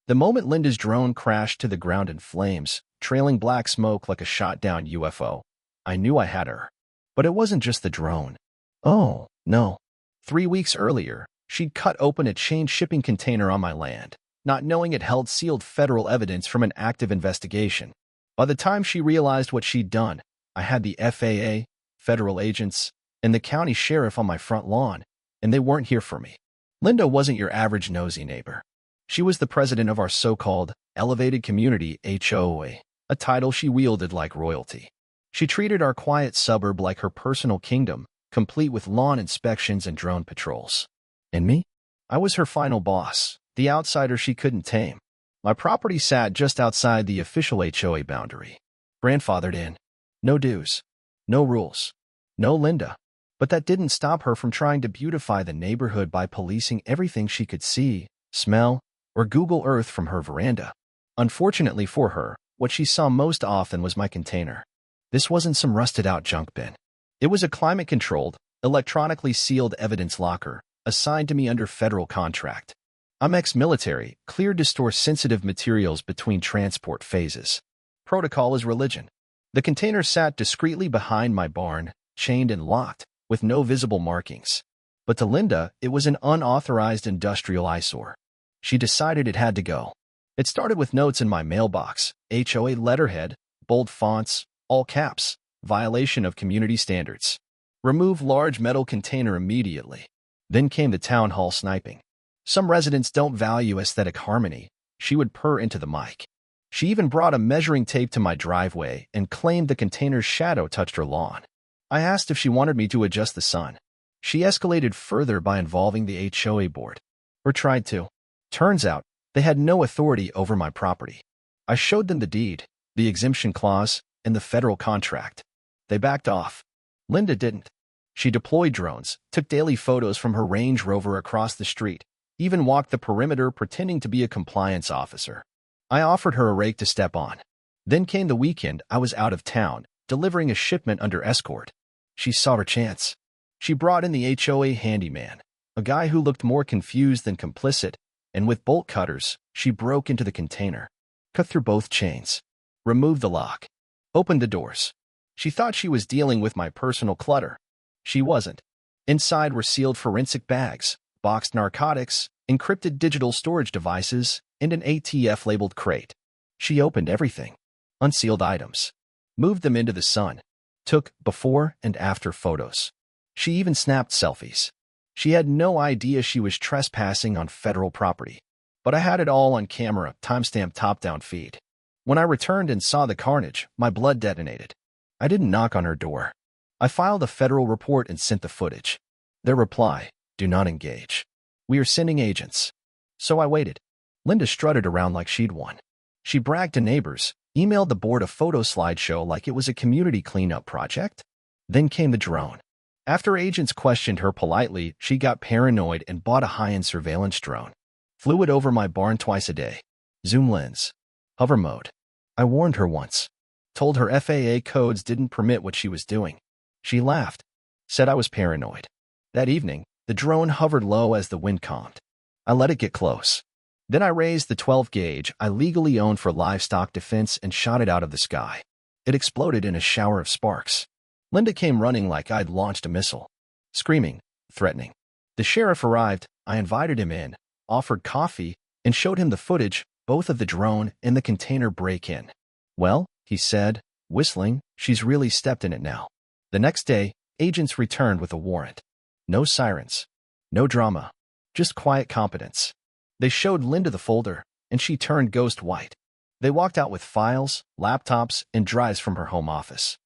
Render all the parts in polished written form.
The moment Linda's drone crashed to the ground in flames, trailing black smoke like a shot-down UFO, I knew I had her. But it wasn't just the drone. Oh, no. 3 weeks earlier, she'd cut open a chain shipping container on my land, not knowing it held sealed federal evidence from an active investigation. By the time she realized what she'd done, I had the FAA, federal agents, and the county sheriff on my front lawn, and they weren't here for me. Linda wasn't your average nosy neighbor. She was the president of our so-called elevated community HOA, a title she wielded like royalty. She treated our quiet suburb like her personal kingdom, complete with lawn inspections and drone patrols. And me? I was her final boss, the outsider she couldn't tame. My property sat just outside the official HOA boundary. Grandfathered in. No dues. No rules. No Linda. But that didn't stop her from trying to beautify the neighborhood by policing everything she could see, smell, or Google Earth from her veranda. Unfortunately for her, what she saw most often was my container. This wasn't some rusted-out junk bin. It was a climate-controlled, electronically sealed evidence locker, assigned to me under federal contract. I'm ex-military, cleared to store sensitive materials between transport phases. Protocol is religion. The container sat discreetly behind my barn, chained and locked, with no visible markings. But to Linda, it was an unauthorized industrial eyesore. She decided it had to go. It started with notes in my mailbox, HOA letterhead, bold fonts, all caps, violation of community standards. Remove large metal container immediately. Then came the town hall sniping. Some residents don't value aesthetic harmony. She would purr into the mic. She even brought a measuring tape to my driveway and claimed the container's shadow touched her lawn. I asked if she wanted me to adjust the sun. She escalated further by involving the HOA board. Or tried to. Turns out, they had no authority over my property. I showed them the deed, the exemption clause, and the federal contract. They backed off. Linda didn't. She deployed drones, took daily photos from her Range Rover across the street, even walked the perimeter pretending to be a compliance officer. I offered her a rake to step on. Then came the weekend I was out of town, delivering a shipment under escort. She saw her chance. She brought in the HOA handyman, a guy who looked more confused than complicit, and with bolt cutters, she broke into the container, cut through both chains, removed the lock, opened the doors. She thought she was dealing with my personal clutter. She wasn't. Inside were sealed forensic bags, boxed narcotics, encrypted digital storage devices, and an ATF-labeled crate. She opened everything, unsealed items, moved them into the sun, took before and after photos. She even snapped selfies. She had no idea she was trespassing on federal property. But I had it all on camera, timestamp top-down feed. When I returned and saw the carnage, my blood detonated. I didn't knock on her door. I filed a federal report and sent the footage. Their reply, do not engage. We are sending agents. So I waited. Linda strutted around like she'd won. She bragged to neighbors, emailed the board a photo slideshow like it was a community cleanup project. Then came the drone. After agents questioned her politely, she got paranoid and bought a high-end surveillance drone. Flew it over my barn twice a day. Zoom lens. Hover mode. I warned her once. Told her FAA codes didn't permit what she was doing. She laughed. Said I was paranoid. That evening, the drone hovered low as the wind calmed. I let it get close. Then I raised the 12 gauge I legally owned for livestock defense and shot it out of the sky. It exploded in a shower of sparks. Linda came running like I'd launched a missile. Screaming, threatening. The sheriff arrived, I invited him in, offered coffee, and showed him the footage, both of the drone and the container break-in. Well, he said, whistling, she's really stepped in it now. The next day, agents returned with a warrant. No sirens. No drama. Just quiet competence. They showed Linda the folder, and she turned ghost white. They walked out with files, laptops, and drives from her home office.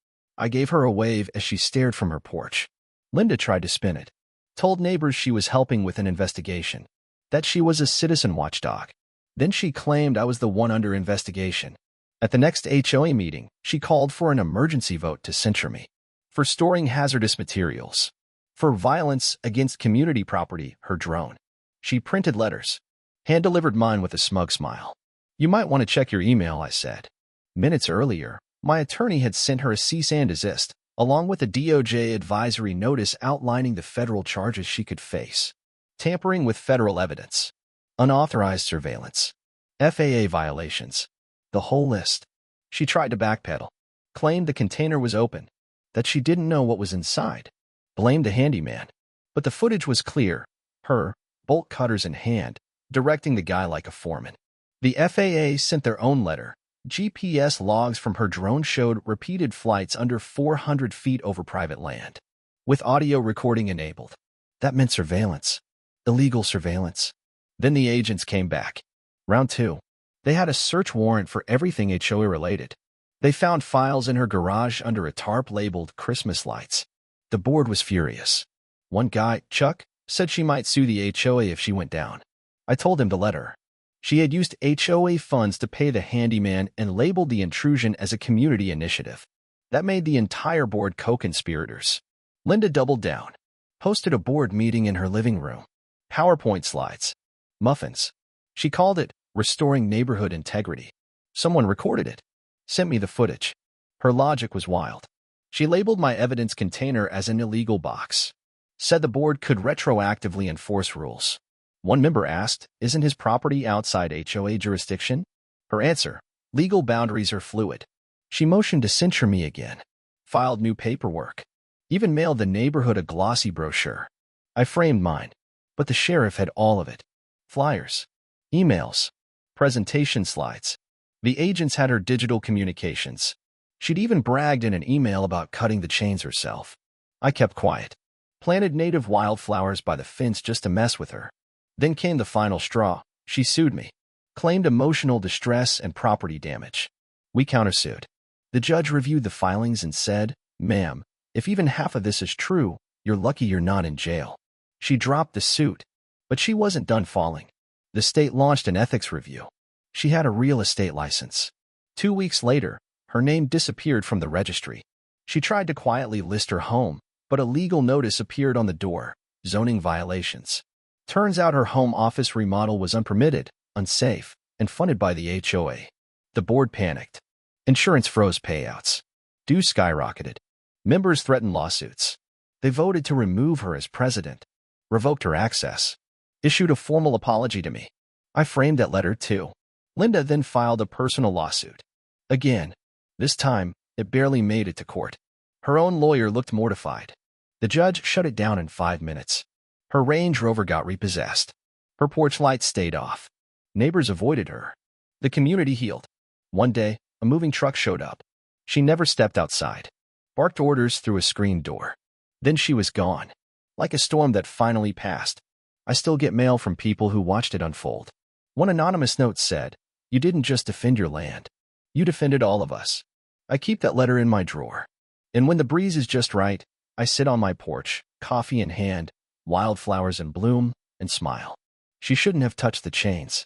I gave her a wave as she stared from her porch. Linda tried to spin it. Told neighbors she was helping with an investigation. That she was a citizen watchdog. Then she claimed I was the one under investigation. At the next HOA meeting, she called for an emergency vote to censure me. For storing hazardous materials. For violence against community property, her drone. She printed letters. Hand-delivered mine with a smug smile. You might want to check your email, I said. Minutes earlier, my attorney had sent her a cease and desist, along with a DOJ advisory notice outlining the federal charges she could face. Tampering with federal evidence. Unauthorized surveillance. FAA violations. The whole list. She tried to backpedal. Claimed the container was open. That she didn't know what was inside. Blamed a handyman. But the footage was clear. Her, bolt cutters in hand, directing the guy like a foreman. The FAA sent their own letter. GPS logs from her drone showed repeated flights under 400 feet over private land, with audio recording enabled. That meant surveillance. Illegal surveillance. Then the agents came back. Round 2. They had a search warrant for everything HOA related. They found files in her garage under a tarp labeled Christmas lights. The board was furious. One guy, Chuck, said she might sue the HOA if she went down. I told him to let her. She had used HOA funds to pay the handyman and labeled the intrusion as a community initiative. That made the entire board co-conspirators. Linda doubled down. Hosted a board meeting in her living room. PowerPoint slides. Muffins. She called it Restoring Neighborhood Integrity. Someone recorded it. Sent me the footage. Her logic was wild. She labeled my evidence container as an illegal box. Said the board could retroactively enforce rules. One member asked, isn't his property outside HOA jurisdiction? Her answer, legal boundaries are fluid. She motioned to censure me again. Filed new paperwork. Even mailed the neighborhood a glossy brochure. I framed mine, but the sheriff had all of it. Flyers, emails, presentation slides. The agents had her digital communications. She'd even bragged in an email about cutting the chains herself. I kept quiet. Planted native wildflowers by the fence just to mess with her. Then came the final straw. She sued me. Claimed emotional distress and property damage. We countersued. The judge reviewed the filings and said, ma'am, if even half of this is true, you're lucky you're not in jail. She dropped the suit. But she wasn't done falling. The state launched an ethics review. She had a real estate license. 2 weeks later, her name disappeared from the registry. She tried to quietly list her home, but a legal notice appeared on the door, zoning violations. Turns out her home office remodel was unpermitted, unsafe, and funded by the HOA. The board panicked. Insurance froze payouts. Dues skyrocketed. Members threatened lawsuits. They voted to remove her as president, revoked her access, issued a formal apology to me. I framed that letter too. Linda then filed a personal lawsuit. Again, this time, it barely made it to court. Her own lawyer looked mortified. The judge shut it down in 5 minutes. Her Range Rover got repossessed. Her porch lights stayed off. Neighbors avoided her. The community healed. One day, a moving truck showed up. She never stepped outside. Barked orders through a screen door. Then she was gone. Like a storm that finally passed. I still get mail from people who watched it unfold. One anonymous note said, you didn't just defend your land. You defended all of us. I keep that letter in my drawer. And when the breeze is just right, I sit on my porch, coffee in hand, wildflowers in bloom, and smile. She shouldn't have touched the chains.